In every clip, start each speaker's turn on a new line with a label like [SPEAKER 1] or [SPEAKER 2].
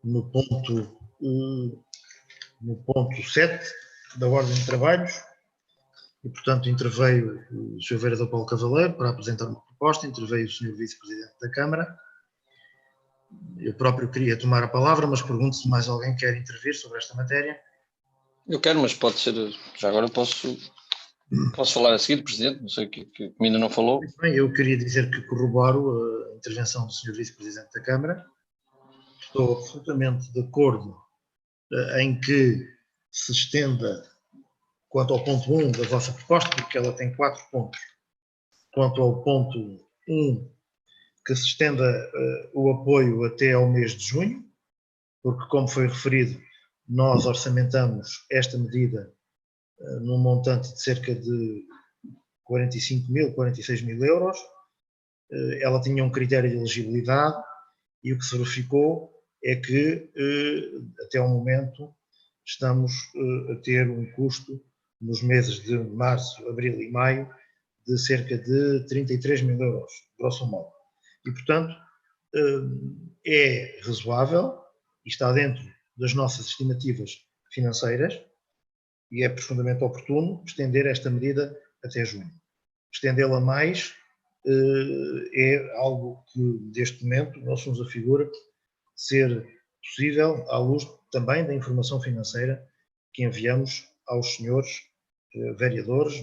[SPEAKER 1] no ponto 7 da ordem de trabalhos, e, portanto, interveio o Sr. Vereador Paulo Cavaleiro para apresentar uma proposta, interveio o Sr. Vice-Presidente da Câmara. Eu próprio queria tomar a palavra, mas pergunto se mais alguém quer intervir sobre esta matéria.
[SPEAKER 2] Eu quero, mas pode ser, já agora posso falar a seguir, Presidente, não sei o que ainda não falou.
[SPEAKER 1] Muito bem, eu queria dizer que corroboro a intervenção do Sr. Vice-Presidente da Câmara. Estou absolutamente de acordo em que se estenda, quanto ao ponto 1 da vossa proposta, porque ela tem 4 pontos, quanto ao ponto 1, que se estenda o apoio até ao mês de junho, porque, como foi referido, nós orçamentamos esta medida num montante de cerca de 46 mil euros. Ela tinha um critério de elegibilidade e o que se verificou é que, até ao momento, estamos a ter um custo nos meses de março, abril e maio de cerca de 33 mil euros, grosso modo. E, portanto, é razoável e está dentro das nossas estimativas financeiras e é profundamente oportuno estender esta medida até junho. Estendê-la mais é algo que, neste momento, nós nos afigura ser possível à luz também da informação financeira que enviamos aos senhores vereadores,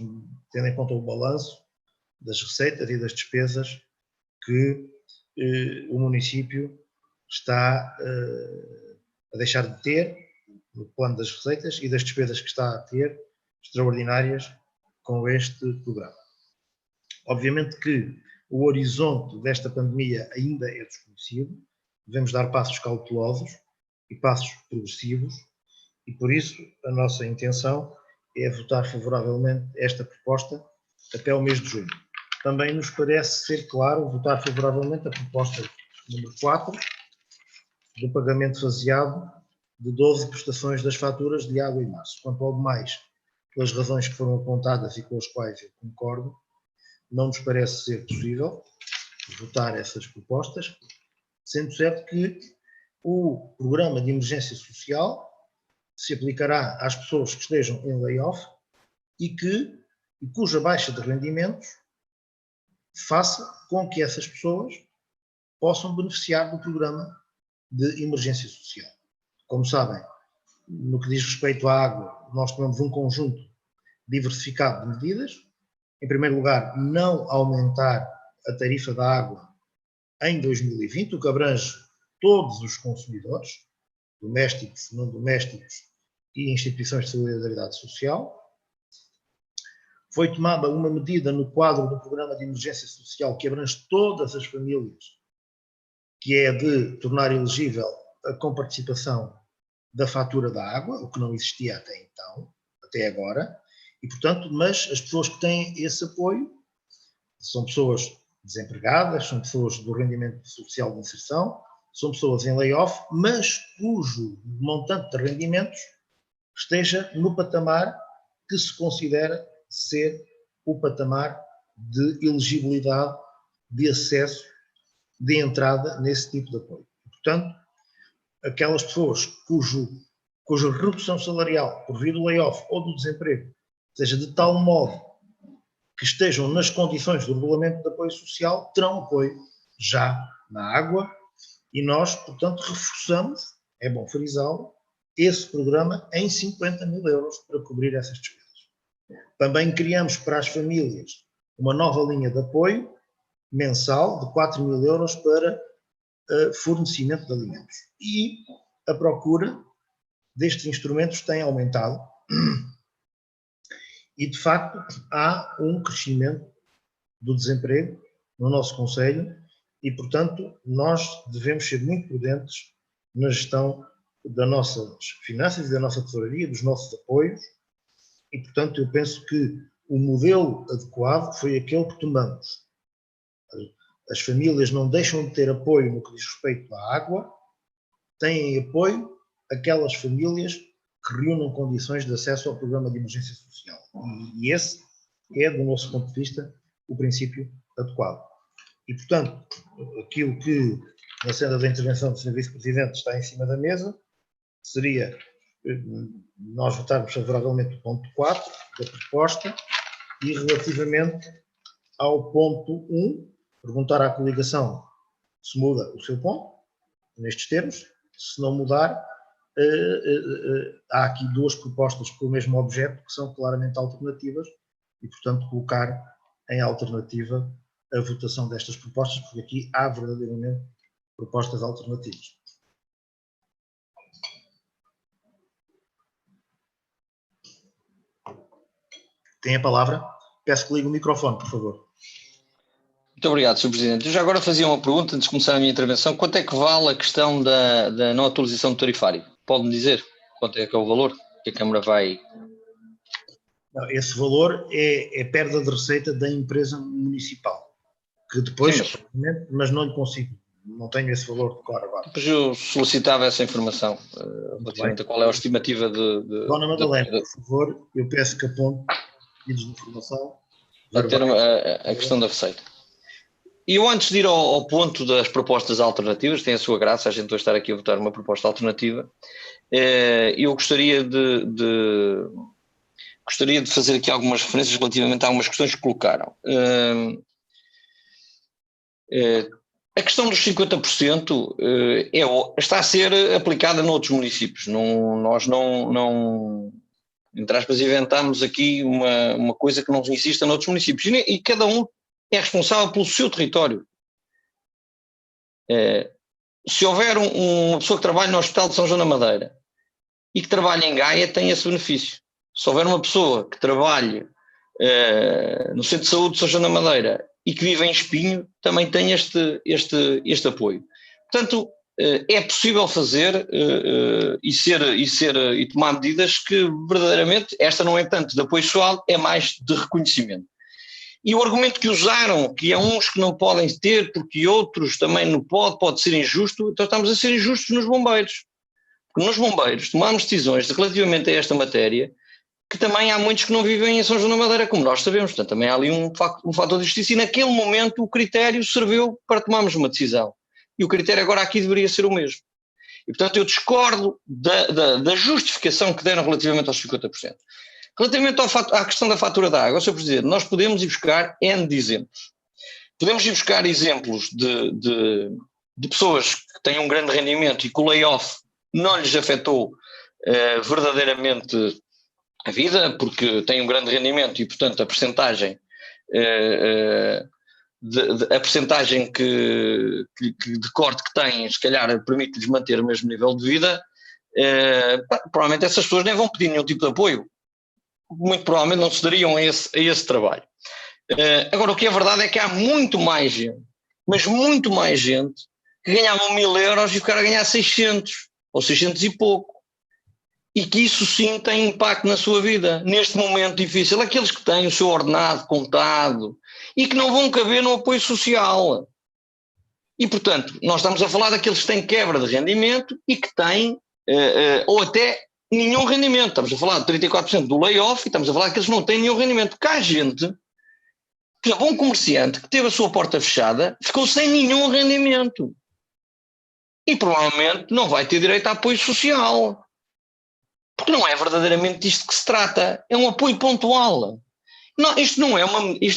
[SPEAKER 1] tendo em conta o balanço das receitas e das despesas que o município está a deixar de ter no plano das receitas e das despesas que está a ter extraordinárias com este programa. Obviamente que o horizonte desta pandemia ainda é desconhecido, devemos dar passos cautelosos e passos progressivos e, por isso, a nossa intenção é votar favoravelmente esta proposta até o mês de junho. Também nos parece ser claro votar favoravelmente a proposta número 4, do pagamento faseado de 12 prestações das faturas de água e março. Quanto ao demais, pelas razões que foram apontadas e com as quais eu concordo, não nos parece ser possível votar essas propostas, sendo certo que o programa de emergência social se aplicará às pessoas que estejam em layoff e cuja baixa de rendimentos faça com que essas pessoas possam beneficiar do programa de emergência social. Como sabem, no que diz respeito à água, nós tomamos um conjunto diversificado de medidas. Em primeiro lugar, não aumentar a tarifa da água em 2020, o que abrange todos os consumidores, domésticos, não domésticos e instituições de solidariedade social. Foi tomada uma medida no quadro do programa de emergência social que abrange todas as famílias, que é de tornar elegível a comparticipação da fatura da água, o que não existia até então, até agora, e, portanto, mas as pessoas que têm esse apoio são pessoas desempregadas, são pessoas do rendimento social de inserção, são pessoas em layoff, mas cujo montante de rendimentos esteja no patamar que se considera ser o patamar de elegibilidade de acesso, de entrada nesse tipo de apoio. Portanto, aquelas pessoas cuja redução salarial por via do layoff ou do desemprego seja de tal modo que estejam nas condições do regulamento de apoio social, terão apoio já na água e nós, portanto, reforçamos, é bom frisá-lo, esse programa em 50 mil euros para cobrir essas despesas. Também criamos para as famílias uma nova linha de apoio mensal de 4 mil euros para fornecimento de alimentos. E a procura destes instrumentos tem aumentado e, de facto, há um crescimento do desemprego no nosso concelho e, portanto, nós devemos ser muito prudentes na gestão das nossas finanças e da nossa tesouraria, dos nossos apoios e, portanto, eu penso que o modelo adequado foi aquele que tomamos. As famílias não deixam de ter apoio no que diz respeito à água, têm apoio aquelas famílias que reúnam condições de acesso ao programa de emergência social. E esse é, do nosso ponto de vista, o princípio adequado. E, portanto, aquilo que na senda da intervenção do Sr. Vice-Presidente está em cima da mesa, seria nós votarmos favoravelmente o ponto 4 da proposta e relativamente ao ponto 1, perguntar à coligação se muda o seu ponto, nestes termos. Se não mudar, há aqui duas propostas com o mesmo objeto que são claramente alternativas e, portanto, colocar em alternativa a votação destas propostas, porque aqui há verdadeiramente propostas alternativas. Tem a palavra? Peço que ligue o microfone, por favor.
[SPEAKER 2] Muito obrigado, Sr. Presidente. Eu já agora fazia uma pergunta antes de começar a minha intervenção. Quanto é que vale a questão da não atualização do tarifário? Pode-me dizer quanto é que é o valor que a Câmara vai...
[SPEAKER 1] Não, esse valor é perda de receita da empresa municipal, que depois, sim, mas não lhe consigo, não tenho esse valor de cor agora.
[SPEAKER 2] Depois eu solicitava essa informação, relativamente a qual é a estimativa de...
[SPEAKER 1] Dona Madalena, por favor, eu peço que aponte pedidos de informação.
[SPEAKER 2] A ter a questão da receita. E eu, antes de ir ao ponto das propostas alternativas, tem a sua graça a gente vai estar aqui a votar uma proposta alternativa, eu gostaria de fazer aqui algumas referências relativamente a algumas questões que colocaram. A questão dos 50% está a ser aplicada noutros municípios. Nós não, entre aspas, inventamos aqui uma coisa que não exista noutros municípios. E cada um é responsável pelo seu território. Se houver uma pessoa que trabalha no Hospital de São João da Madeira e que trabalha em Gaia, tem esse benefício. Se houver uma pessoa que trabalhe no Centro de Saúde de São João da Madeira e que vive em Espinho, também tem este apoio. Portanto, é possível fazer e tomar medidas que verdadeiramente, esta não é tanto de apoio pessoal, é mais de reconhecimento. E o argumento que usaram, que há uns que não podem ter porque outros também não pode ser injusto, então estamos a ser injustos nos bombeiros. Porque nos bombeiros tomamos decisões relativamente a esta matéria que também há muitos que não vivem em São João da Madeira, como nós sabemos. Portanto, também há ali um fator de justiça e naquele momento o critério serviu para tomarmos uma decisão. E o critério agora aqui deveria ser o mesmo. E, portanto, eu discordo da justificação que deram relativamente aos 50%. Relativamente à questão da fatura da água, Sr. Presidente, nós podemos ir buscar N de exemplos. Podemos ir buscar exemplos de pessoas que têm um grande rendimento e que o layoff não lhes afetou verdadeiramente a vida, porque têm um grande rendimento e, portanto, a percentagem de corte que têm, se calhar, permite-lhes manter o mesmo nível de vida. Provavelmente essas pessoas nem vão pedir nenhum tipo de apoio. Muito provavelmente não se dariam a esse trabalho. Agora, o que é verdade é que há muito mais gente, mas muito mais gente, que ganhavam 1.000 euros e ficaram a ganhar 600, ou 600 e pouco. E que isso sim tem impacto na sua vida, neste momento difícil. Aqueles que têm o seu ordenado contado e que não vão caber no apoio social. E, portanto, nós estamos a falar daqueles que têm quebra de rendimento e que têm, ou até nenhum rendimento. Estamos a falar de 34% do layoff e estamos a falar daqueles que não têm nenhum rendimento. Cá há gente, por exemplo, um comerciante que teve a sua porta fechada ficou sem nenhum rendimento. E provavelmente não vai ter direito a apoio social. Porque não é verdadeiramente disto que se trata. É um apoio pontual. Não, isto é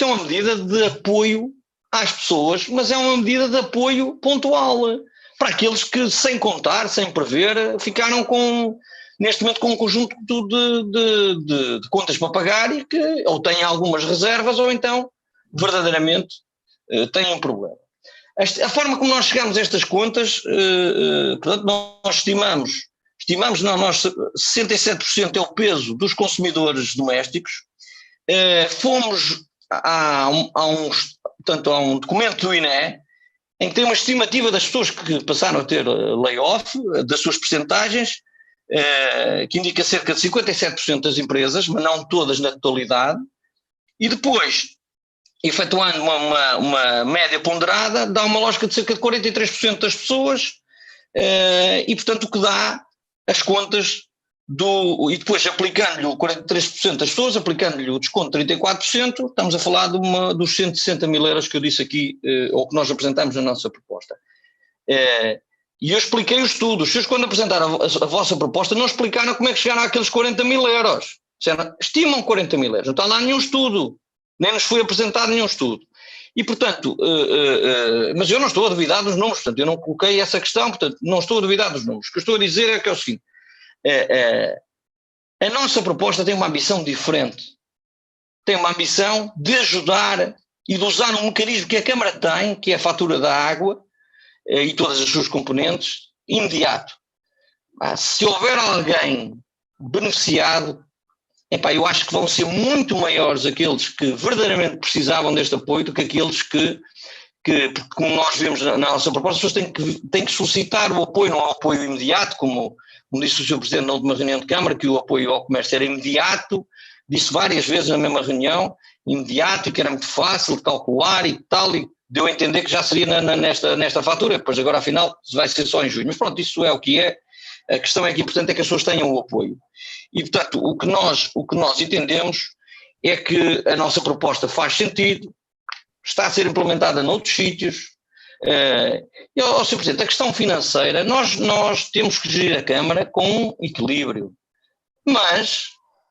[SPEAKER 2] uma medida de apoio às pessoas, mas é uma medida de apoio pontual. Para aqueles que, sem contar, sem prever, ficaram neste momento com um conjunto de contas para pagar e que ou têm algumas reservas ou então, verdadeiramente, têm um problema. A forma como nós chegamos a estas contas, portanto, nós estimamos, nós 67% é o peso dos consumidores domésticos. Fomos há um documento do INE em que tem uma estimativa das pessoas que passaram a ter layoff, das suas percentagens, que indica cerca de 57% das empresas, mas não todas na totalidade, e depois, efetuando uma média ponderada, dá uma lógica de cerca de 43% das pessoas, e portanto o que dá as contas e depois aplicando-lhe o 43% das pessoas, aplicando-lhe o desconto de 34%, estamos a falar dos 160 mil euros que eu disse aqui, ou que nós apresentamos na nossa proposta. E eu expliquei o estudo. Os senhores, quando apresentaram a vossa proposta, não explicaram como é que chegaram àqueles 40 mil euros. Estimam 40 mil euros. Não está lá nenhum estudo. Nem nos foi apresentado nenhum estudo. E, portanto, mas eu não estou a duvidar dos números. Portanto, eu não coloquei essa questão. Portanto, não estou a duvidar dos números. O que eu estou a dizer é que é o seguinte. A nossa proposta tem uma ambição diferente. Tem uma ambição de ajudar e de usar um mecanismo que a Câmara tem, que é a fatura da água, e todas as suas componentes, imediato. Se houver alguém beneficiado, eu acho que vão ser muito maiores aqueles que verdadeiramente precisavam deste apoio do que aqueles que como nós vemos na nossa proposta, as pessoas têm que solicitar o apoio, não é o apoio imediato, como disse o Sr. Presidente na última reunião de Câmara, que o apoio ao comércio era imediato, disse várias vezes na mesma reunião, imediato, e que era muito fácil de calcular e tal, e deu a entender que já seria nesta fatura, depois agora afinal vai ser só em junho. Mas pronto, isso é o que é. A questão é que importante é que as pessoas tenham o apoio. E portanto, o que nós entendemos é que a nossa proposta faz sentido, está a ser implementada noutros sítios. Sr. Presidente, a questão financeira, nós temos que gerir a Câmara com equilíbrio. Mas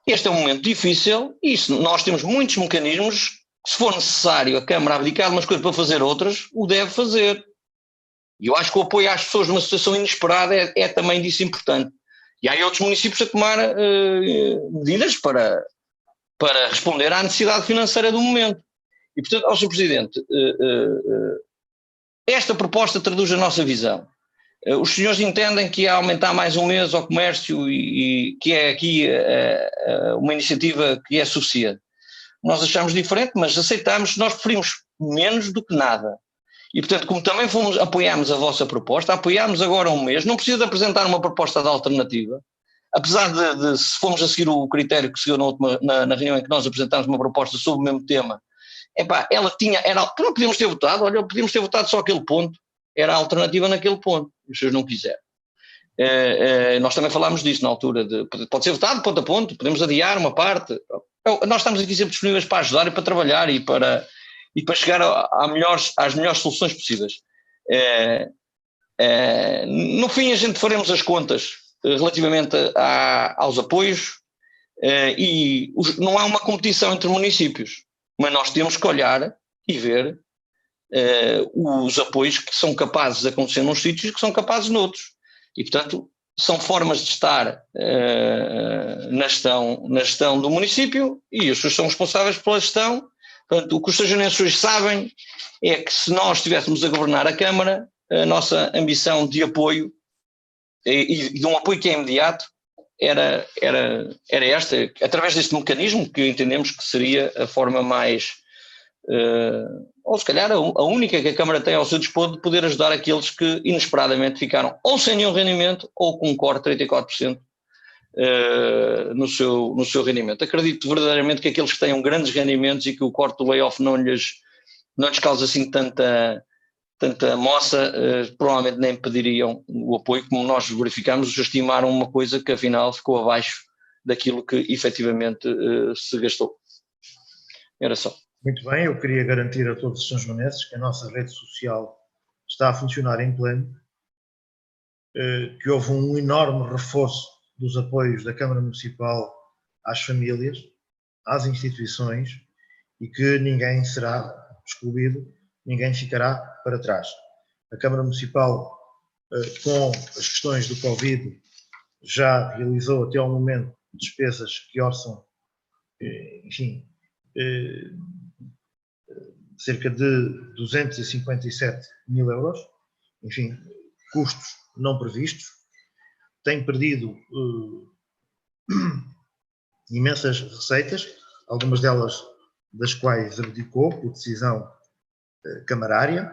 [SPEAKER 2] este é um momento difícil e nós temos muitos mecanismos. Se for necessário a Câmara abdicar de umas coisas para fazer outras, o deve fazer. E eu acho que o apoio às pessoas numa situação inesperada é também disso importante. E há outros municípios a tomar medidas para responder à necessidade financeira do momento. E, portanto, Sr. Presidente, esta proposta traduz a nossa visão. Os senhores entendem que aumentar mais um mês ao comércio e que é aqui uma iniciativa que é suficiente. Nós achamos diferente, mas aceitamos, nós preferimos menos do que nada. E, portanto, como também apoiámos a vossa proposta, apoiámos agora um mês, não precisa de apresentar uma proposta de alternativa, apesar de se formos a seguir o critério que seguiu na reunião em que nós apresentámos uma proposta sobre o mesmo tema, ela não podíamos ter votado, podíamos ter votado só aquele ponto, era a alternativa naquele ponto, os senhores não quiseram. Nós também falámos disso na altura, pode ser votado ponto a ponto, podemos adiar uma parte. Nós estamos aqui sempre disponíveis para ajudar e para trabalhar e para chegar às melhores soluções possíveis. No fim, a gente faremos as contas relativamente aos apoios e não há uma competição entre municípios, mas nós temos que olhar e ver os apoios que são capazes de acontecer num sítios e que são capazes noutros. E, portanto, são formas de estar na gestão do município e as pessoas são responsáveis pela gestão. Portanto, o que os sejunenses sabem é que se nós estivéssemos a governar a Câmara, a nossa ambição de apoio e de um apoio que é imediato era esta, através deste mecanismo que entendemos que seria a forma mais, ou se calhar a única que a Câmara tem ao seu dispor de poder ajudar aqueles que inesperadamente ficaram ou sem nenhum rendimento ou com um corte de 34% no seu rendimento. Acredito verdadeiramente que aqueles que tenham grandes rendimentos e que o corte do layoff não lhes causa assim tanta moça, provavelmente nem pediriam o apoio, como nós verificamos, estimaram uma coisa que afinal ficou abaixo daquilo que efetivamente se gastou. Era só.
[SPEAKER 1] Muito bem, eu queria garantir a todos os sanjoanenses que a nossa rede social está a funcionar em pleno, que houve um enorme reforço dos apoios da Câmara Municipal às famílias, às instituições e que ninguém será excluído, ninguém ficará para trás. A Câmara Municipal, com as questões do Covid, já realizou até ao momento despesas que orçam, enfim, cerca de 257 mil euros, enfim, custos não previstos, tem perdido imensas receitas, algumas delas das quais abdicou por decisão camarária,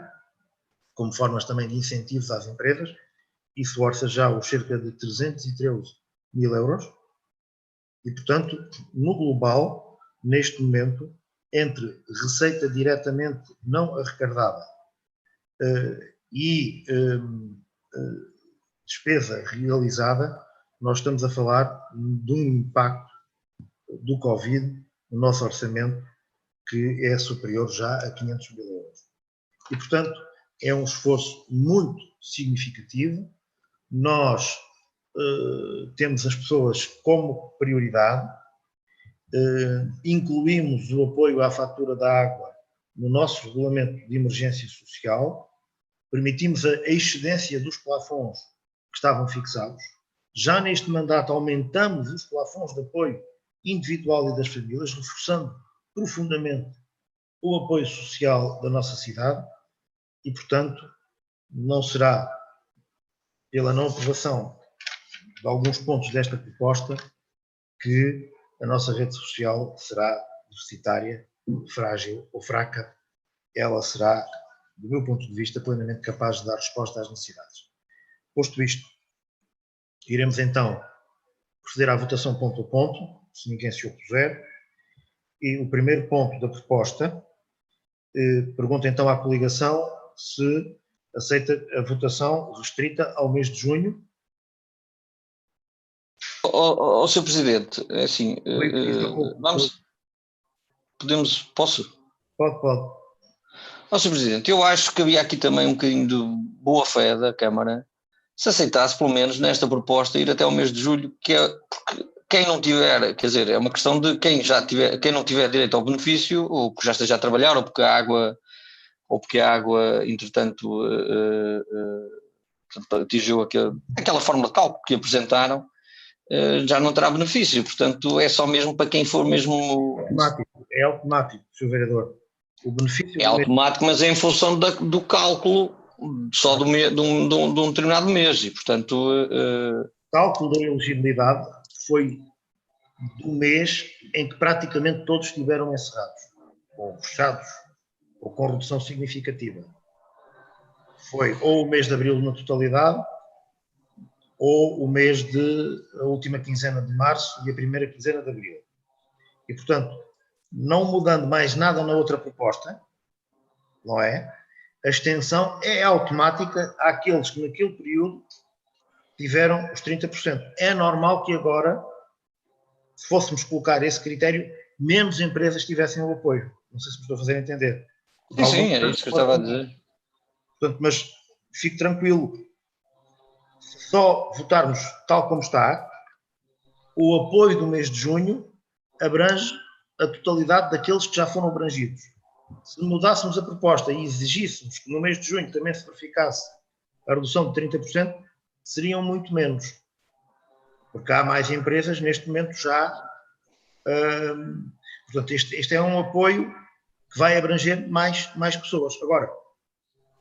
[SPEAKER 1] como formas também de incentivos às empresas. Isso orça já os cerca de 313 mil euros e, portanto, no global, neste momento, entre receita diretamente não arrecadada e despesa realizada, nós estamos a falar de um impacto do Covid no nosso orçamento que é superior já a 500 mil euros. E, portanto, é um esforço muito significativo. Nós temos as pessoas como prioridade, incluímos o apoio à fatura da água no nosso regulamento de emergência social, permitimos a excedência dos plafons que estavam fixados. Já neste mandato aumentamos os plafons de apoio individual e das famílias, reforçando profundamente o apoio social da nossa cidade e, portanto, não será pela não aprovação de alguns pontos desta proposta que a nossa rede social será deficitária, frágil ou fraca. Ela será, do meu ponto de vista, plenamente capaz de dar resposta às necessidades. Posto isto, iremos então proceder à votação ponto a ponto, se ninguém se opuser. E o primeiro ponto da proposta pergunta então à coligação se aceita a votação restrita ao mês de junho.
[SPEAKER 2] Sr. Presidente, é assim, posso?
[SPEAKER 1] Pode.
[SPEAKER 2] Sr. Presidente, eu acho que havia aqui também um bocadinho de boa fé da Câmara, se aceitasse pelo menos nesta proposta ir até ao mês de julho, que é porque quem não tiver, quer dizer, é uma questão de quem não tiver direito ao benefício, ou porque já esteja a trabalhar, ou porque a água entretanto, atingiu aquela fórmula de cálculo que apresentaram, já não terá benefício, portanto é só mesmo para quem for mesmo...
[SPEAKER 1] É automático, Sr. Vereador. O benefício
[SPEAKER 2] é automático, mas é em função do cálculo só de um determinado mês e, portanto...
[SPEAKER 1] O cálculo da elegibilidade foi do mês em que praticamente todos estiveram encerrados, ou fechados, ou com redução significativa. Foi ou o mês de abril na totalidade, ou o mês a última quinzena de março e a primeira quinzena de abril. E, portanto, não mudando mais nada na outra proposta, não é? A extensão é automática àqueles que naquele período tiveram os 30%. É normal que agora, se fôssemos colocar esse critério, menos empresas tivessem o apoio. Não sei se me estou a fazer entender.
[SPEAKER 2] Sim, era isso que eu estava a dizer.
[SPEAKER 1] Portanto, mas fique tranquilo. Se só votarmos tal como está, o apoio do mês de junho abrange a totalidade daqueles que já foram abrangidos. Se mudássemos a proposta e exigíssemos que no mês de junho também se verificasse a redução de 30%, seriam muito menos. Porque há mais empresas neste momento já. Portanto, este é um apoio que vai abranger mais pessoas. Agora,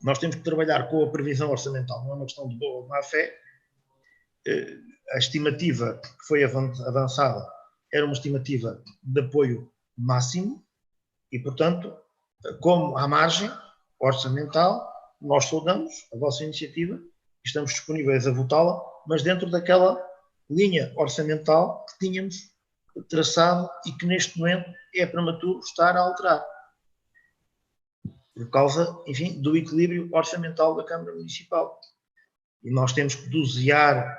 [SPEAKER 1] nós temos que trabalhar com a previsão orçamental, não é uma questão de boa ou má fé. A estimativa que foi avançada era uma estimativa de apoio máximo e, portanto, como há margem orçamental, nós saudamos a vossa iniciativa e estamos disponíveis a votá-la, mas dentro daquela linha orçamental que tínhamos traçado e que neste momento é prematuro estar a alterar. Por causa, enfim, do equilíbrio orçamental da Câmara Municipal. E nós temos que dosear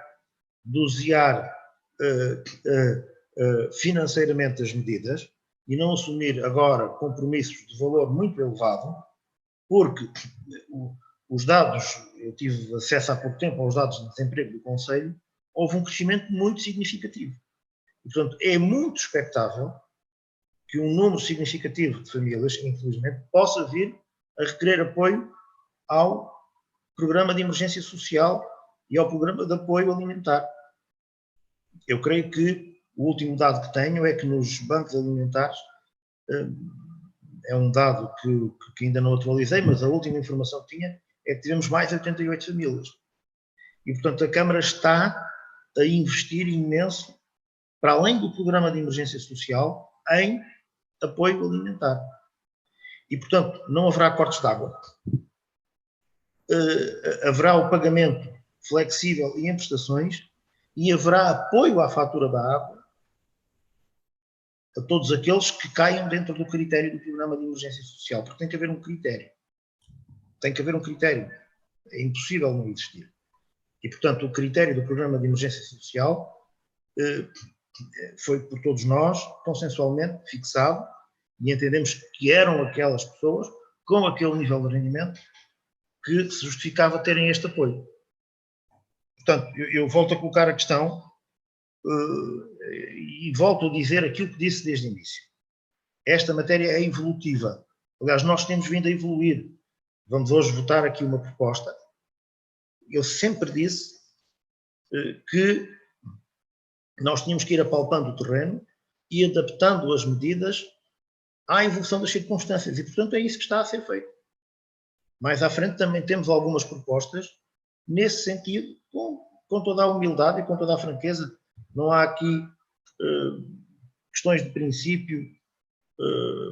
[SPEAKER 1] financeiramente as medidas e não assumir agora compromissos de valor muito elevado, porque os dados, eu tive acesso há pouco tempo aos dados de desemprego do Conselho, houve um crescimento muito significativo. E, portanto, é muito expectável que um número significativo de famílias, infelizmente, possa vir a requerer apoio ao programa de emergência social e ao programa de apoio alimentar. Eu creio que o último dado que tenho é que nos bancos alimentares, é um dado que ainda não atualizei, mas a última informação que tinha é que tivemos mais de 88 famílias. E, portanto, a Câmara está a investir imenso, para além do programa de emergência social, em apoio alimentar. E, portanto, não haverá cortes de água. Haverá o pagamento flexível e em prestações e haverá apoio à fatura da água a todos aqueles que caiam dentro do critério do programa de emergência social. Porque tem que haver um critério. Tem que haver um critério. É impossível não existir. E, portanto, o critério do programa de emergência social foi por todos nós, consensualmente, fixado, e entendemos que eram aquelas pessoas com aquele nível de rendimento que se justificava terem este apoio. Portanto, eu volto a colocar a questão e volto a dizer aquilo que disse desde o início. Esta matéria é evolutiva. Aliás, nós temos vindo a evoluir. Vamos hoje votar aqui uma proposta. Eu sempre disse que nós tínhamos que ir apalpando o terreno e adaptando as medidas à evolução das circunstâncias. E, portanto, é isso que está a ser feito. Mais à frente também temos algumas propostas nesse sentido, com toda a humildade e com toda a franqueza. Não há aqui questões de princípio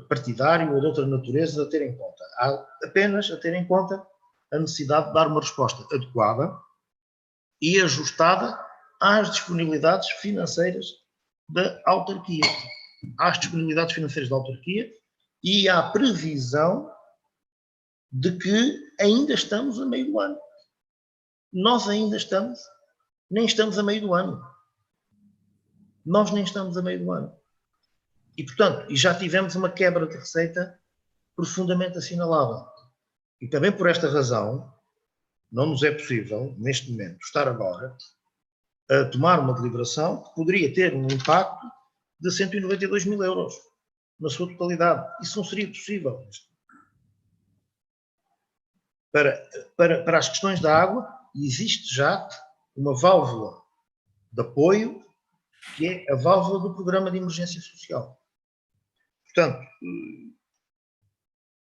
[SPEAKER 1] partidário ou de outra natureza a ter em conta. Há apenas a ter em conta a necessidade de dar uma resposta adequada e ajustada às disponibilidades financeiras da autarquia. Às disponibilidades financeiras da autarquia e à previsão de que ainda estamos a meio do ano. Nós ainda nem estamos a meio do ano. Nós nem estamos a meio do ano. E, portanto, já tivemos uma quebra de receita profundamente assinalável. E também por esta razão, não nos é possível, neste momento, estar agora a tomar uma deliberação que poderia ter um impacto de 192 mil euros na sua totalidade. Isso não seria possível. Para as questões da água, existe já uma válvula de apoio, que é a válvula do Programa de Emergência Social. Portanto,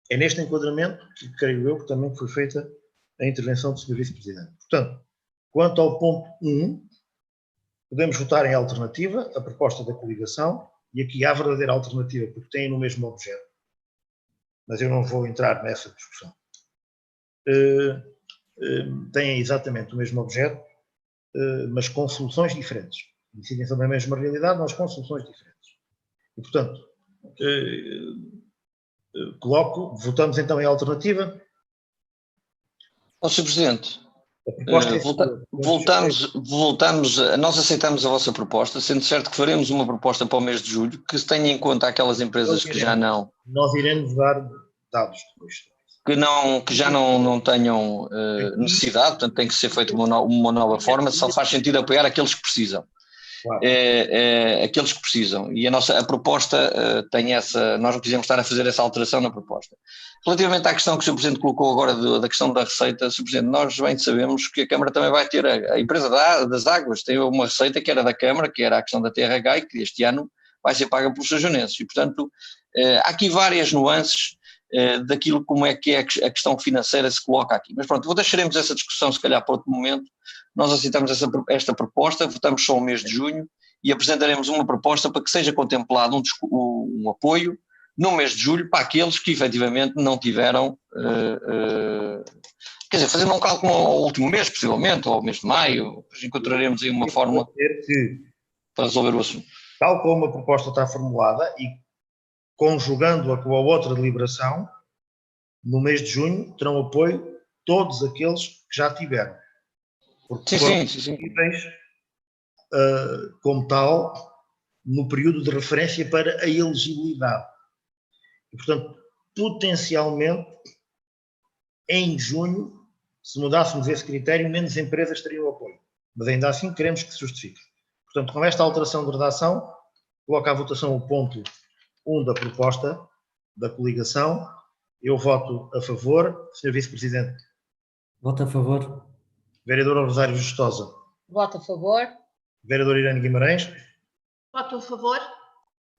[SPEAKER 1] é neste enquadramento que creio eu que também foi feita a intervenção do Sr. Vice-Presidente. Portanto, quanto ao ponto 1, podemos votar em alternativa a proposta da coligação, e aqui há verdadeira alternativa, porque têm no mesmo objeto, mas eu não vou entrar nessa discussão. Têm exatamente o mesmo objeto, mas com soluções diferentes. Incidem sobre a mesma realidade, mas com soluções diferentes. E, portanto, votamos então em alternativa.
[SPEAKER 2] Sr. Presidente, nós aceitamos a vossa proposta, sendo certo que faremos uma proposta para o mês de julho, que se tenha em conta aquelas empresas que já não...
[SPEAKER 1] Nós iremos dar dados depois.
[SPEAKER 2] Que já não tenham necessidade, portanto tem que ser feita uma nova forma, só faz sentido apoiar aqueles que precisam. Claro. Aqueles que precisam, e a proposta tem essa, nós não quisemos estar a fazer essa alteração na proposta. Relativamente à questão que o Sr. Presidente colocou agora da questão da receita, Sr. Presidente, nós bem sabemos que a Câmara também vai ter, a empresa das águas tem uma receita que era da Câmara, que era a questão da TRH, e que este ano vai ser paga pelos sajonenses, e portanto há aqui várias nuances daquilo como é que a questão financeira se coloca aqui. Mas pronto, deixaremos essa discussão se calhar para outro momento. Nós aceitamos esta proposta, votamos só o mês de junho e apresentaremos uma proposta para que seja contemplado um apoio no mês de julho para aqueles que efetivamente não tiveram, quer dizer, fazendo um cálculo ao último mês, possivelmente, ou ao mês de maio, encontraremos aí uma fórmula para resolver o assunto.
[SPEAKER 1] Tal como a proposta está formulada e conjugando-a com a outra deliberação, no mês de junho terão apoio todos aqueles que já tiveram. Porque foram possíveis, como tal, no período de referência para a elegibilidade. E, portanto, potencialmente, em junho, se mudássemos esse critério, menos empresas teriam apoio. Mas ainda assim queremos que se justifique. Portanto, com esta alteração de redação, coloco à votação o ponto 1 da proposta da coligação. Eu voto a favor. Sr. Vice-Presidente.
[SPEAKER 3] Voto a favor.
[SPEAKER 1] Vereadora Rosário Justosa.
[SPEAKER 4] Voto a favor.
[SPEAKER 1] Vereadora Irene Guimarães.
[SPEAKER 4] Voto a favor.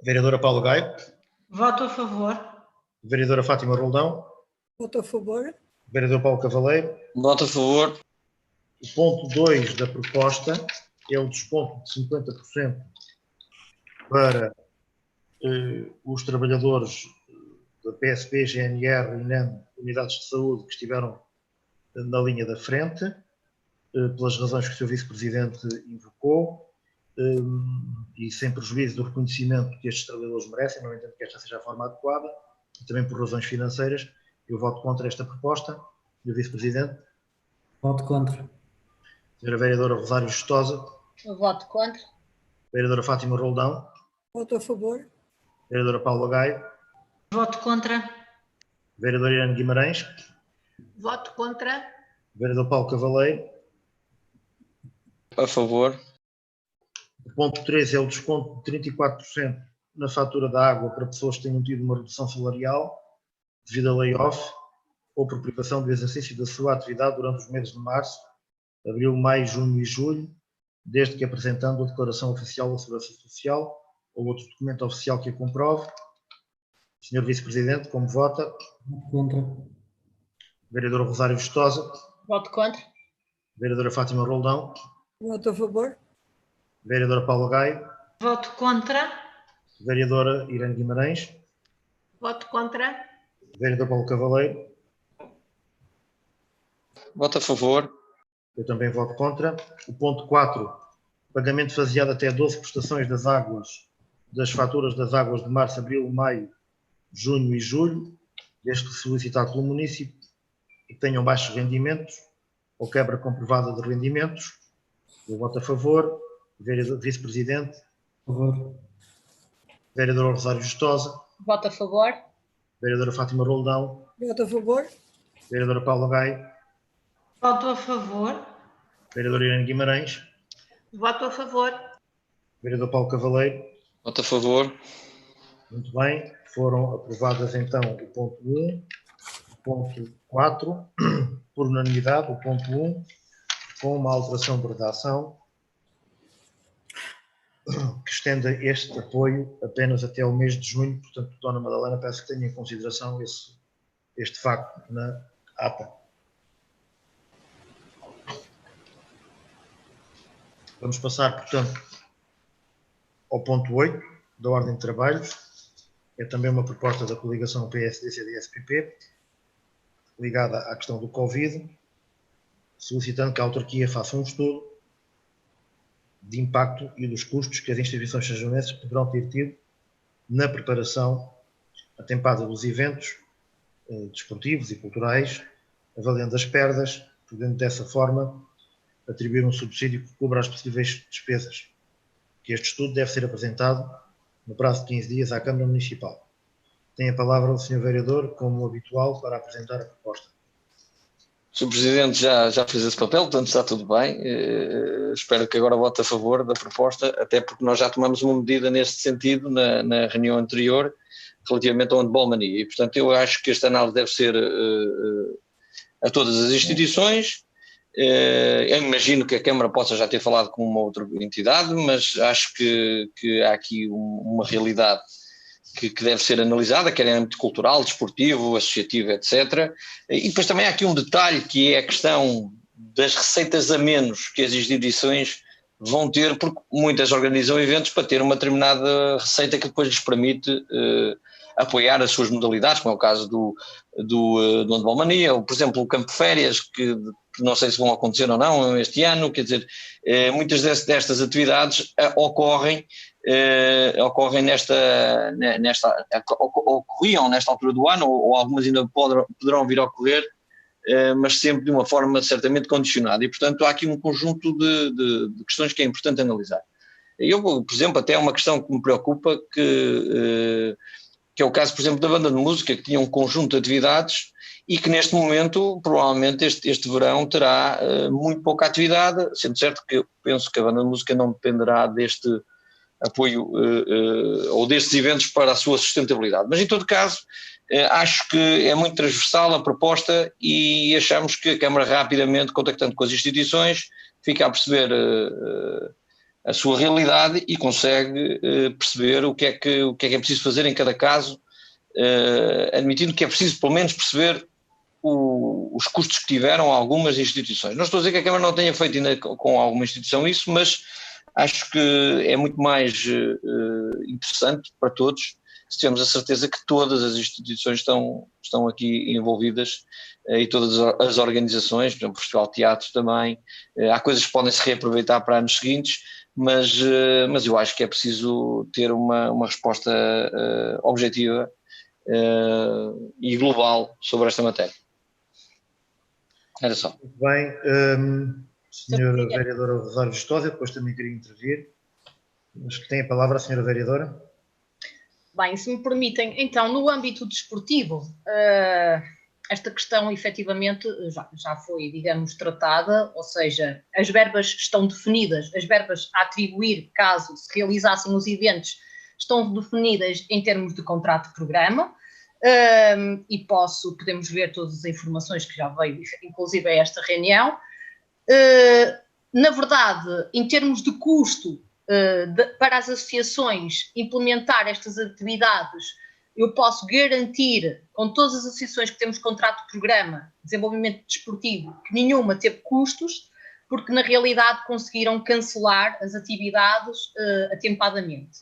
[SPEAKER 1] Vereadora Paula Gaio.
[SPEAKER 4] Voto a favor.
[SPEAKER 1] Vereadora Fátima Roldão.
[SPEAKER 5] Voto a favor.
[SPEAKER 1] Vereador Paulo Cavaleiro.
[SPEAKER 2] Voto a favor.
[SPEAKER 1] O ponto 2 da proposta é o desconto de 50% para os trabalhadores da PSP, GNR, INEM, unidades de saúde que estiveram na linha da frente, pelas razões que o Sr. Vice-Presidente invocou, e sem prejuízo do reconhecimento que estes trabalhadores merecem. Não entendo que esta seja a forma adequada, e também por razões financeiras. Eu voto contra esta proposta. Sr. Vice-Presidente.
[SPEAKER 3] Voto contra.
[SPEAKER 1] Sra. Vereadora Rosário Justosa.
[SPEAKER 4] Eu voto contra.
[SPEAKER 1] Vereadora Fátima Roldão.
[SPEAKER 5] Voto a favor.
[SPEAKER 1] Vereadora Paula Gaio.
[SPEAKER 4] Voto contra.
[SPEAKER 1] Vereadora Irene Guimarães.
[SPEAKER 4] Voto contra.
[SPEAKER 1] Vereador Paulo Cavaleiro.
[SPEAKER 2] A favor.
[SPEAKER 1] O ponto 3 é o desconto de 34% na fatura da água para pessoas que tenham tido uma redução salarial devido a layoff ou por privação do exercício da sua atividade durante os meses de março, abril, maio, junho e julho, desde que apresentando a declaração oficial da Segurança Social ou outro documento oficial que a comprove. Senhor Vice-Presidente, como vota?
[SPEAKER 3] Voto contra.
[SPEAKER 1] Vereadora Rosário Vistosa.
[SPEAKER 4] Voto contra.
[SPEAKER 1] Vereadora Fátima Roldão.
[SPEAKER 5] Voto a favor.
[SPEAKER 1] Vereadora Paula Gaio.
[SPEAKER 4] Voto contra.
[SPEAKER 1] Vereadora Irene Guimarães.
[SPEAKER 4] Voto contra.
[SPEAKER 1] Vereador Paulo Cavaleiro.
[SPEAKER 2] Voto a favor.
[SPEAKER 1] Eu também voto contra. O ponto 4, pagamento faseado até 12 prestações das águas, das faturas das águas de março, abril, maio, junho e julho, desde que solicitado pelo município e que tenham baixos rendimentos ou quebra comprovada de rendimentos. Eu voto a favor. Vereador Vice-Presidente.
[SPEAKER 3] A favor.
[SPEAKER 1] Vereadora Rosário Vistosa.
[SPEAKER 4] Voto a favor.
[SPEAKER 1] Vereadora Fátima Roldão.
[SPEAKER 5] Voto a favor.
[SPEAKER 1] Vereadora Paula Gaio.
[SPEAKER 4] Voto a favor.
[SPEAKER 1] Vereadora Irene Guimarães.
[SPEAKER 4] Voto a favor.
[SPEAKER 1] Vereador Paulo Cavaleiro.
[SPEAKER 2] Voto a favor.
[SPEAKER 1] Muito bem. Foram aprovadas então o ponto 1, o ponto 4, por unanimidade, o ponto 1, com uma alteração de redação que estenda este apoio apenas até o mês de junho. Portanto, Dona Madalena, peço que tenha em consideração este facto na ata. Vamos passar, portanto, ao ponto 8 da ordem de trabalhos. É também uma proposta da coligação PSD-CDS-PP, ligada à questão do Covid, solicitando que a autarquia faça um estudo de impacto e dos custos que as instituições sanjonenses poderão ter tido na preparação atempada dos eventos desportivos e culturais, avaliando as perdas, podendo dessa forma atribuir um subsídio que cubra as possíveis despesas. Que este estudo deve ser apresentado no prazo de 15 dias à Câmara Municipal. Tem a palavra o Sr. Vereador, como habitual, para apresentar a proposta.
[SPEAKER 2] O Sr. Presidente já fez esse papel, portanto está tudo bem. Espero que agora vote a favor da proposta, até porque nós já tomamos uma medida neste sentido na reunião anterior, relativamente ao handball mania. E, portanto, eu acho que esta análise deve ser a todas as instituições. Eu imagino que a Câmara possa já ter falado com uma outra entidade, mas acho que há aqui uma realidade que deve ser analisada, quer em âmbito cultural, desportivo, associativo, etc. E depois também há aqui um detalhe que é a questão das receitas a menos que as instituições vão ter, porque muitas organizam eventos para ter uma determinada receita que depois lhes permite apoiar as suas modalidades, como é o caso do Handball Mania, ou por exemplo o Campo de Férias, que não sei se vão acontecer ou não este ano, quer dizer, muitas destas atividades ocorriam nesta altura do ano, ou algumas ainda poderão vir a ocorrer, mas sempre de uma forma certamente condicionada, e portanto há aqui um conjunto de questões que é importante analisar. Eu, por exemplo, até uma questão que me preocupa, que é o caso, por exemplo, da banda de música, que tinha um conjunto de atividades e que neste momento, provavelmente este verão, terá muito pouca atividade, sendo certo que eu penso que a banda de música não dependerá deste apoio ou destes eventos para a sua sustentabilidade. Mas em todo caso, acho que é muito transversal a proposta e achamos que a Câmara rapidamente, contactando com as instituições, fica a perceber a sua realidade e consegue perceber o que é que é preciso fazer em cada caso, admitindo que é preciso pelo menos perceber os custos que tiveram algumas instituições. Não estou a dizer que a Câmara não tenha feito ainda com alguma instituição isso, mas acho que é muito mais interessante para todos se tivermos a certeza que todas as instituições estão aqui envolvidas e todas as organizações, por exemplo, o Festival de Teatro também. Há coisas que podem se reaproveitar para anos seguintes, mas eu acho que é preciso ter uma resposta objetiva e global sobre esta matéria. Era só.
[SPEAKER 1] Muito bem. Senhora Vereadora Rosário Vistosa, depois também queria intervir. Mas tem a palavra a Senhora Vereadora.
[SPEAKER 4] Bem, se me permitem, então, no âmbito desportivo,
[SPEAKER 6] esta questão efetivamente já foi, digamos, tratada, ou seja, as verbas estão definidas, as verbas a atribuir caso se realizassem os eventos estão definidas em termos de contrato de programa, e podemos ver todas as informações que já veio, inclusive a esta reunião. Na verdade, em termos de custo para as associações implementar estas atividades, eu posso garantir, com todas as associações que temos contrato de programa, desenvolvimento desportivo, que nenhuma teve custos, porque na realidade conseguiram cancelar as atividades atempadamente.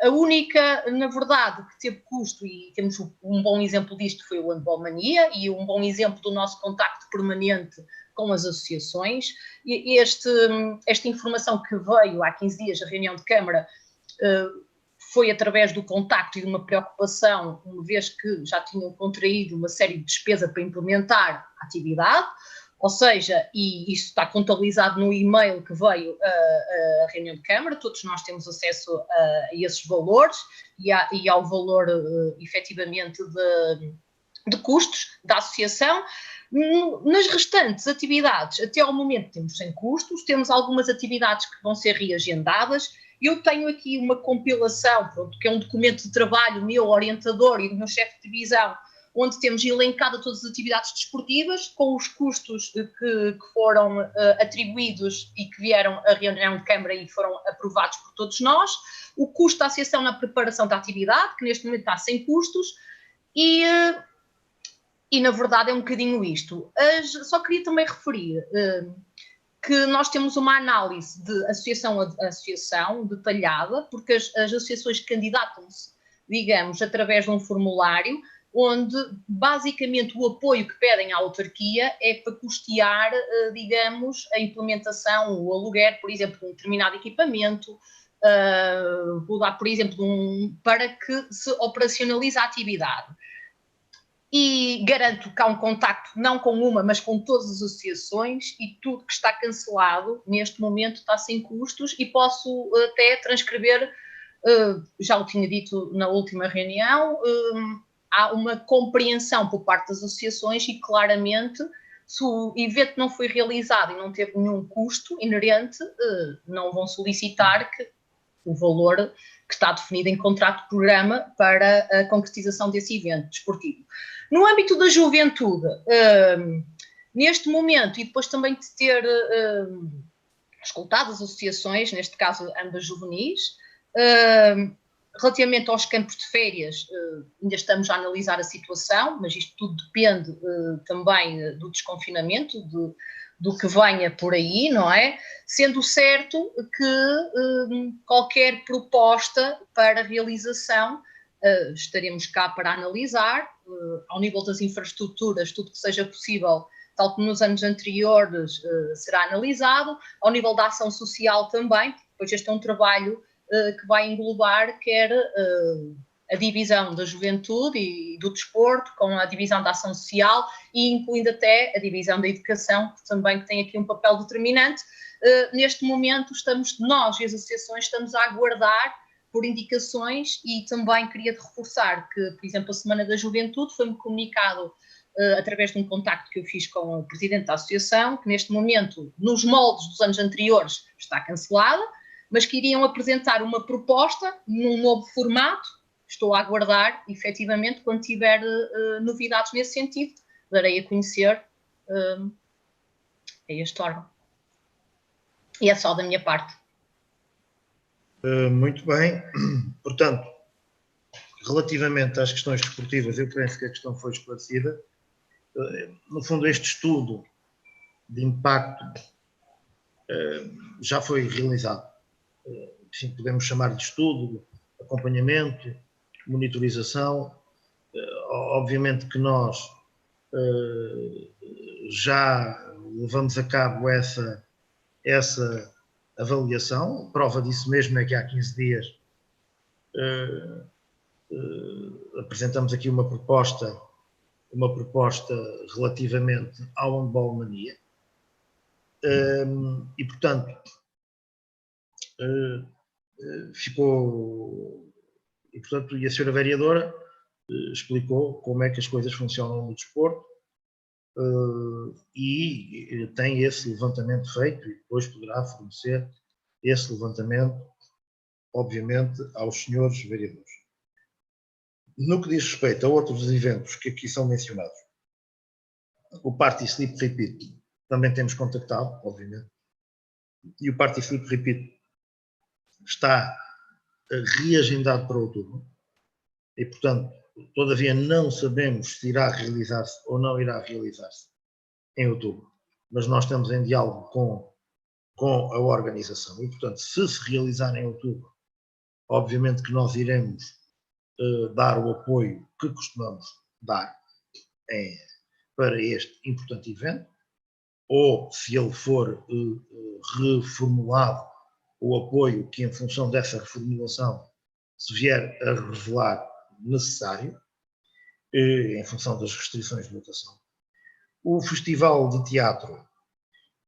[SPEAKER 6] A única, na verdade, que teve custo, e temos um bom exemplo disto, foi o Handball Mania, e um bom exemplo do nosso contacto permanente com as associações. E esta informação que veio há 15 dias, a reunião de Câmara, foi através do contacto e de uma preocupação, uma vez que já tinham contraído uma série de despesa para implementar a atividade, ou seja, e isso está contabilizado no e-mail que veio à reunião de Câmara, todos nós temos acesso a esses valores e ao valor, efetivamente, de custos da associação. Nas restantes atividades, até ao momento temos sem custos, temos algumas atividades que vão ser reagendadas. Eu tenho aqui uma compilação, pronto, que é um documento de trabalho meu orientador e do meu chefe de divisão, onde temos elencado todas as atividades desportivas, com os custos que foram atribuídos e que vieram à reunião de Câmara e foram aprovados por todos nós, o custo da associação na preparação da atividade, que neste momento está sem custos, e na verdade é um bocadinho isto. Só queria também referir que nós temos uma análise de associação a associação detalhada, porque as associações candidatam-se, digamos, através de um formulário, onde basicamente o apoio que pedem à autarquia é para custear, digamos, a implementação, o aluguer, por exemplo, de um determinado equipamento, vou dar, por exemplo, para que se operacionalize a atividade. E garanto que há um contacto, não com uma, mas com todas as associações, e tudo que está cancelado, neste momento, está sem custos, e posso até transcrever, já o tinha dito na última reunião, há uma compreensão por parte das associações e claramente, se o evento não foi realizado e não teve nenhum custo inerente, não vão solicitar o valor que está definido em contrato de programa para a concretização desse evento desportivo. No âmbito da juventude, neste momento, e depois também de ter escutado as associações, neste caso ambas juvenis, relativamente aos campos de férias, ainda estamos a analisar a situação, mas isto tudo depende também do desconfinamento, do que venha por aí, não é? Sendo certo que qualquer proposta para realização estaremos cá para analisar, ao nível das infraestruturas, tudo que seja possível, tal como nos anos anteriores, será analisado, ao nível da ação social também, pois este é um trabalho que vai englobar quer a divisão da juventude e do desporto, com a divisão da ação social e incluindo até a divisão da educação, que também tem aqui um papel determinante. Neste momento, nós e as associações estamos a aguardar por indicações e também queria reforçar que, por exemplo, a Semana da Juventude foi-me comunicado através de um contacto que eu fiz com o presidente da associação, que neste momento, nos moldes dos anos anteriores, está cancelada, mas que iriam apresentar uma proposta num novo formato. Estou a aguardar, efetivamente, quando tiver novidades nesse sentido, darei a conhecer a este órgão. E é só da minha parte.
[SPEAKER 1] Muito bem. Portanto, relativamente às questões desportivas, eu penso que a questão foi esclarecida. No fundo, este estudo de impacto já foi realizado. Sim, podemos chamar de estudo, acompanhamento, monitorização. Obviamente que nós já levamos a cabo essa avaliação. Prova disso mesmo é que há 15 dias apresentamos aqui uma proposta relativamente ao Handball Mania. E, portanto, ficou... E a senhora vereadora explicou como é que as coisas funcionam no desporto e tem esse levantamento feito e depois poderá fornecer esse levantamento, obviamente, aos senhores vereadores. No que diz respeito a outros eventos que aqui são mencionados, o Party Sleep Repeat também temos contactado, obviamente, e o Party Sleep Repeat está reagendado para outubro e, portanto, todavia não sabemos se irá realizar-se ou não irá realizar-se em outubro, mas nós estamos em diálogo com a organização e, portanto, se realizar em outubro, obviamente que nós iremos dar o apoio que costumamos dar para este importante evento, ou se ele for reformulado, o apoio que, em função dessa reformulação, se vier a revelar necessário, em função das restrições de votação. O Festival de Teatro,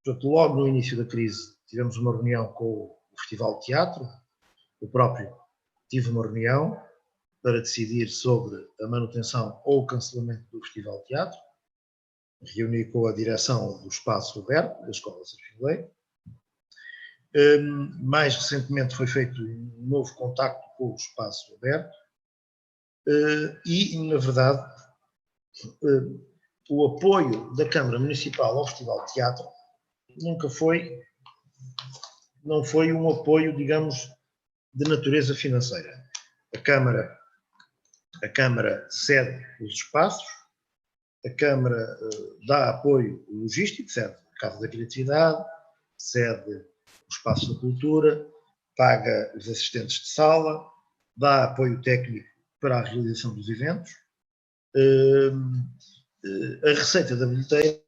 [SPEAKER 1] portanto, logo no início da crise, tivemos uma reunião com o Festival de Teatro, eu próprio tive uma reunião para decidir sobre a manutenção ou o cancelamento do Festival de Teatro, reuni com a direção do Espaço Aberto, da Escola Serafim Leite. Mais recentemente foi feito um novo contacto com o Espaço Aberto e, na verdade, o apoio da Câmara Municipal ao Festival de Teatro não foi um apoio, digamos, de natureza financeira. A Câmara cede os espaços, a Câmara dá apoio logístico, cede a Casa da Criatividade, cede o Espaço da Cultura, paga os assistentes de sala, dá apoio técnico para a realização dos eventos. A receita da bilheteira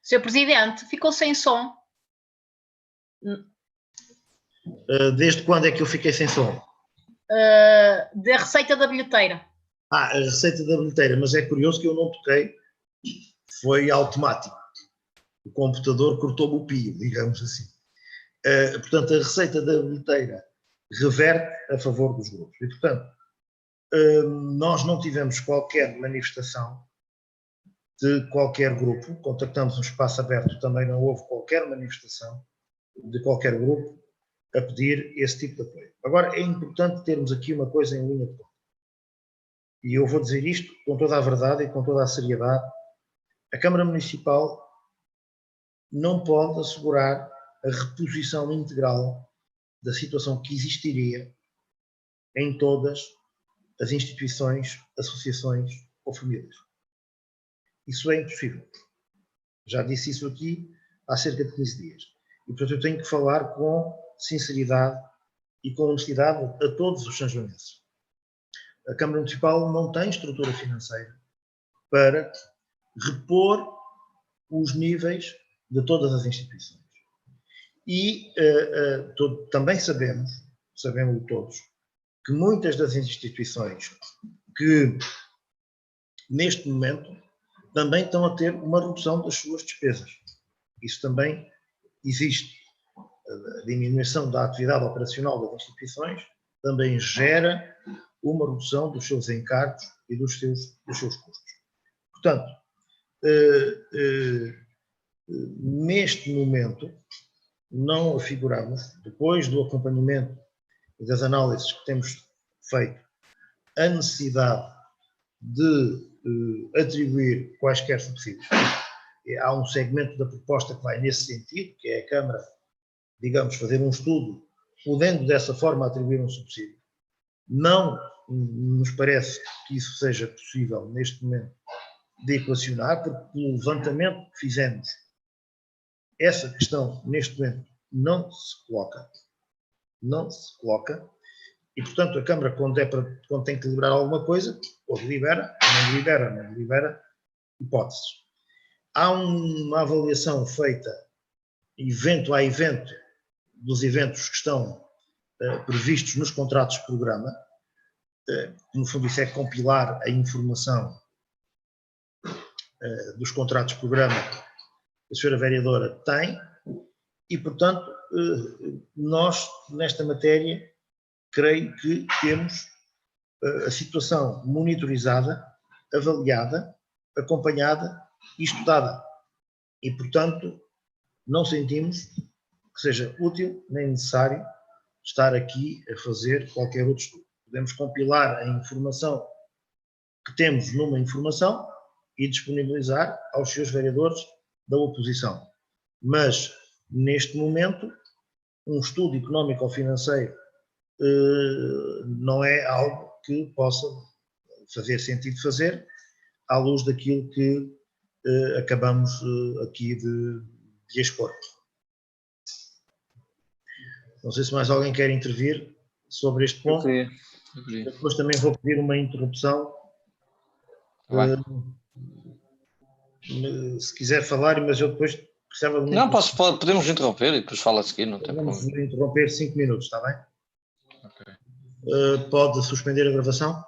[SPEAKER 6] Sr. Presidente, ficou sem som.
[SPEAKER 1] desde quando é que eu fiquei sem som?
[SPEAKER 6] Da receita da bilheteira.
[SPEAKER 1] A receita da bilheteira, mas é curioso que eu não toquei, foi automático. O computador cortou-me o pio, digamos assim. Portanto, a receita da bilheteira reverte a favor dos grupos. E, portanto, nós não tivemos qualquer manifestação de qualquer grupo, contactamos um Espaço Aberto, também não houve qualquer manifestação de qualquer grupo a pedir esse tipo de apoio. Agora, é importante termos aqui uma coisa em linha de conta. E eu vou dizer isto com toda a verdade e com toda a seriedade. A Câmara Municipal não pode assegurar a reposição integral da situação que existiria em todas as instituições, associações ou famílias. Isso é impossível. Já disse isso aqui há cerca de 15 dias. E, portanto, eu tenho que falar com sinceridade e com honestidade a todos os sanjoanenses. A Câmara Municipal não tem estrutura financeira para repor os níveis de todas as instituições. E também sabemos todos, que muitas das instituições que, neste momento, também estão a ter uma redução das suas despesas. Isso também existe. A diminuição da atividade operacional das instituições também gera uma redução dos seus encargos e dos seus custos. Portanto, neste momento, não afiguramos, depois do acompanhamento e das análises que temos feito, a necessidade de atribuir quaisquer subsídios. Há um segmento da proposta que vai nesse sentido, que é a Câmara, digamos, fazer um estudo, podendo dessa forma atribuir um subsídio. Não nos parece que isso seja possível neste momento de equacionar, porque pelo levantamento que fizemos, essa questão neste momento não se coloca. Não se coloca. E, portanto, a Câmara, quando tem que deliberar alguma coisa, ou delibera, não delibera hipóteses. Há uma avaliação feita, evento a evento, dos eventos que estão previstos nos contratos de programa. No fundo, isso é compilar a informação dos contratos de programa que a senhora vereadora tem e, portanto, nós, nesta matéria, creio que temos a situação monitorizada, avaliada, acompanhada e estudada. E, portanto, não sentimos que seja útil nem necessário estar aqui a fazer qualquer outro estudo. Podemos compilar a informação que temos numa informação e disponibilizar aos seus vereadores da oposição. Mas, neste momento, um estudo económico ou financeiro não é algo que possa fazer sentido fazer à luz daquilo que acabamos aqui de expor. Não sei se mais alguém quer intervir sobre este ponto.
[SPEAKER 2] Eu queria.
[SPEAKER 1] Depois também vou pedir uma interrupção. Se quiser falar, mas eu depois precisava de...
[SPEAKER 2] Não, podemos interromper e depois fala a seguir, não tem problema.
[SPEAKER 1] Vamos interromper 5 minutos, está bem?
[SPEAKER 2] Ok.
[SPEAKER 1] Pode suspender a gravação?